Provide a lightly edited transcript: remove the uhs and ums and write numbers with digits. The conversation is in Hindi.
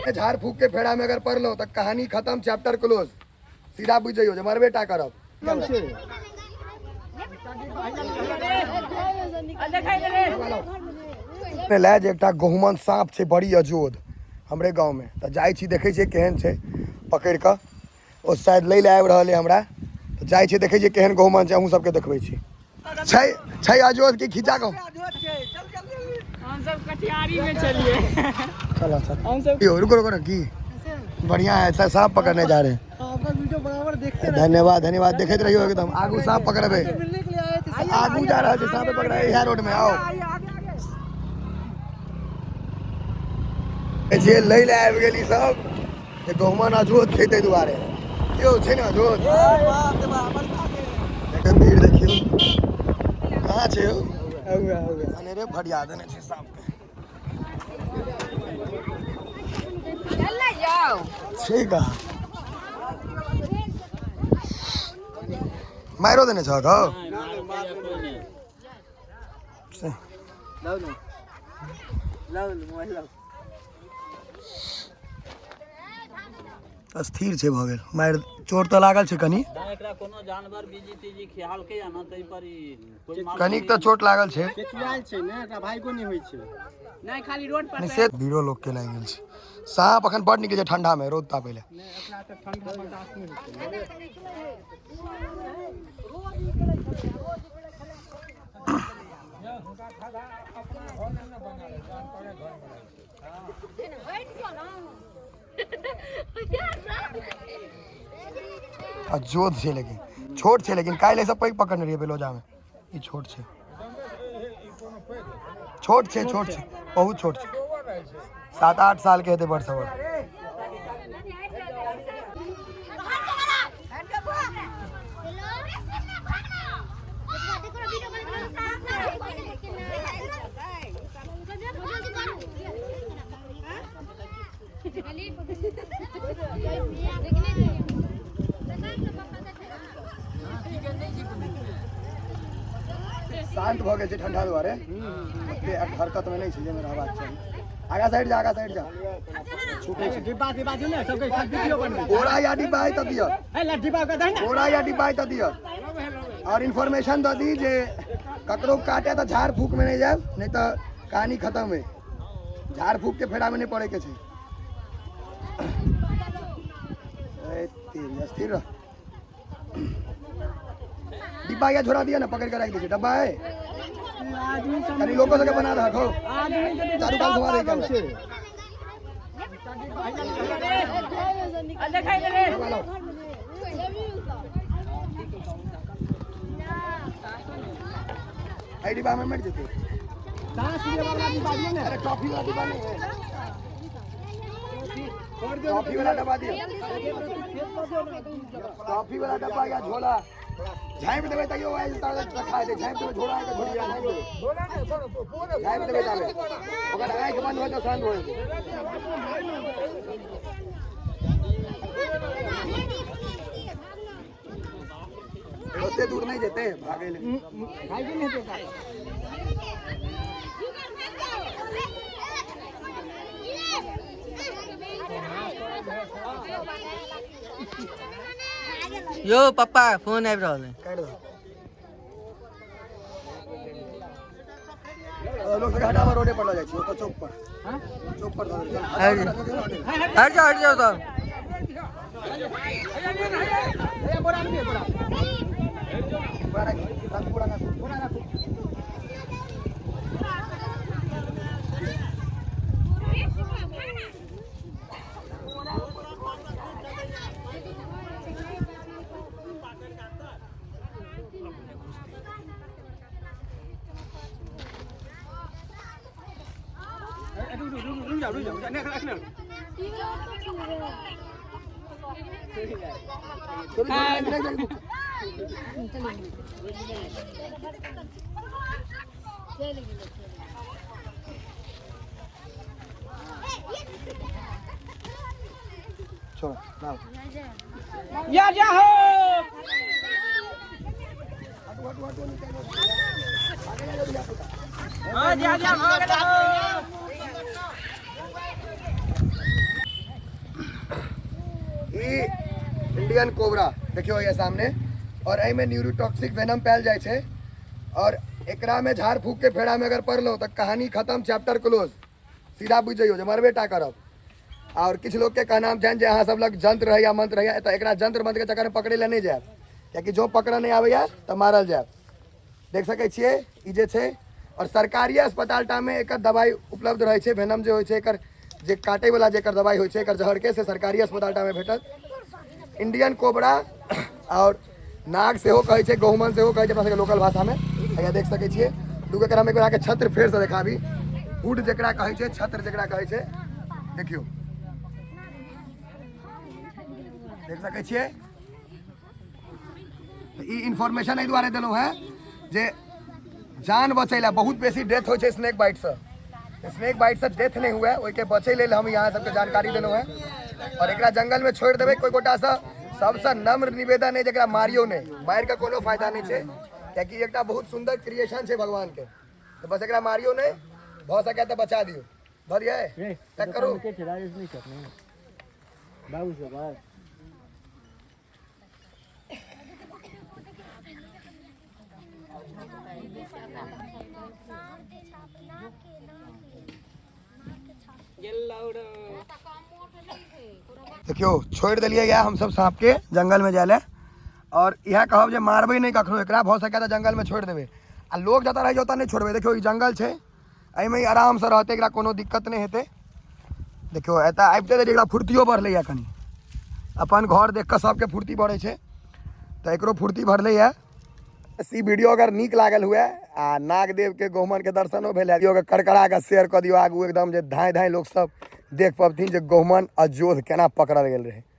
झाड़ फूक के फेड़ा में अगर पढ़ लो तो कहानी खत्म, चैप्टर क्लोज, सीधा बुझ जाइयो मर बेटा करब। लाज एकटा गहुमन सांप छे बड़ी अजोद हमरे गांव में, तो जाय छी देखे छे केहन छे, पकड़ के ओ शायद ले आबि रहल है हमरा, तो जाय छी देखे छे केहन गहुमन छे, अहूं सबके देखबै छी। छै अजोद की खींचा को हम सब कटिहारी में चलिए। चलो हम सब रुको की बढ़िया है, ऐसा सांप पकड़ने जा रहे हैं। आपका वीडियो बराबर देखते रहिए। धन्यवाद धन्यवाद, देखते रहियो एकदम। आगू सांप पकड़बे, आगू जा रहा है सांप पकड़ रहे हैं रोड में। आओ जे ले ले आबि गेली सब, जे गहुमन अजोद छै तै दुआरे क्यों छै ने अजोद। भीड़ देखियो कहाँ छै हो, अनेरे फरिया देने छै सांप के। छै का मारो देने छ तो अस्थिर छे भ गेल, मार चोट तो लागल छे कनी, एकरा कोनो जानवर बीजी तीजी खियाल के या न तै पर कोई कनिक तो चोट लागल छे, केचुआल छे ने, एकरा भाइगो नहीं होय छे, नहीं खाली रोड पर से भीड़ो लोग के लाग गेल छे। सांप अखन बड निकले छे ठंडा में, रोज तापैले नहीं एकरा त ठंडा बर्दाश्त नहीं होय अजोद छे लेकिन छोट छे, लेकिन काल्हि सब पैघ पकड़ने रहिए बेलोजा में। ई छोट छे, छोट छे, छोट छे, बहुत छोट छे, 7-8 साल के हेते बड़ सबर। शांत भ गेल छे ठंडा दुआरे, ओते हरकत में नहीं छे जे मेरा आवाज चाहिए। आगा साइड जा, आगा साइड जा, छूटे छे डिब्बा डिब्बा जो ने सबके वीडियो बनबे, बोरा या डिब्बा है त दियो, ए ला डिब्बा का दे ना, बोरा या डिब्बा है त दियो। और इन्फॉर्मेशन द दी जे ककरो काटे तो झाड़ फूक में नहीं जाए, नहीं तो कहानी खत्म है। झाड़ फूक के फेड़ा में नहीं पड़े के छे। स्थिर रह, डिब्बा या झोरा दिया ना, पकड़ के रख दीजिए। डब्बा है कहीं लोगों से बना रखो, चारू काल सवार है आई डिब्बा में मर जेते। अरे टॉफी वाला डिब्बा नहीं है, टॉफी वाला डब्बा दिया, टॉफी वाला डब्बा या झोला झाइप देबे तइयो आइल त रखा दे, झाइप देबे झोला के झोलिया झाइप देबे ताले ओकर आंख बंद हो तो शांत हो। ओते दूर नहीं जेते, भागे ले भागे नहीं देता। यो पापा फोन आबि रहल है, काट दो। लोग से हटावा रोडे पर ल जाय छी, तो चौक पर, हां चौक पर हट जाओ तो बोरा नहीं बोरा छोड़ ना या जा हो हटो हटो हटो निकल आगे जा ई इंडियन कोबरा देखियो ये सामने और एमे न्यूरोटॉक्सिक वेनम पायल जाए छे और एकरा में झाड़ फूक के फेड़ा में अगर पढ़ लो तो कहानी खत्म, चैप्टर क्लोज, सीधा बुझ जाइयो जे मरबे टा करब। और किछ लोग के कहना छन जे अहाँ सब लग जंत्र है या मंत्र है तो एकरा जंत्र मंत्र के चक्कर में पकड़े ले नहीं जाए, क्योंकि जो पकड़ नहीं आवे तो मारल जाए। देख सके छिए ई जे छे और सरकारी अस्पताल टा में एकर दवाई उपलब्ध रहे छे, वेनम जे होय छे एकर जे काटे वाला जेकर दवाई होय छे एकर जहर के से सरकारी अस्पताल टा में भेटत। इंडियन कोबरा और नाग सेहो कहै छे, गहुमन सेहो कहै छे अपना सबके लोकल भाषा में। या देख सके छिए दुगो एकरा में एकरा के छत्र फेर से देखाबी, हुड जेकरा कहै छे, छत्र जेकरा कहै छे, देखियो देख सके छिए। ई इन्फॉर्मेशन एहि दुआरे देलहुँ है जे जान बचैला बहुत बेसी डेथ होइ छै स्नेक बाइट से, स्नेक बाइट से डेथ नहीं हुआ ओहि के बचे लेल हम यहाँ सबके जानकारी देलहुँ है। और एकरा जंगल में छोड़ देबै कोई गोटा से सबसे नम्र निवेदन है जरा मारियो नहीं, मार के कोनो फायदा नहीं है, क्योंकि एक बहुत सुंदर क्रिएशन है भगवान के, तो बस एकरा मारियो नहीं, भ सके तो बचा दियो। भरिए चेक करो देखियो छोड़ दिलिए गया हम सब सांप के जंगल में जाए और यह कहब जे मारबे नहीं कखनो, एकरा भ सके तो जंगल में छोड़ देवे आ लोग जता रह जाता नहीं छोड़बे। देखियो ई जंगल है, एहिमे आराम से रहते, एकरा कोनो दिक्कत नहीं हेते। देखियो एत आबिते एकरा फुर्तियो बढ़ले है, कनी अपन घर देख के सबके फुर्ती बढ़े छे तो एकरो फुर्ती बढ़ले है। ई वीडियो अगर नीक लागल हुए आ नागदेव के गहुमन के दर्शनो भेल वीडियो के करकरा के शेयर कर दियो आगू एकदम जे धाय धाय लोग सब देख पबथिन जे गहुमन अजोध केना पकड़ल गेल रहे।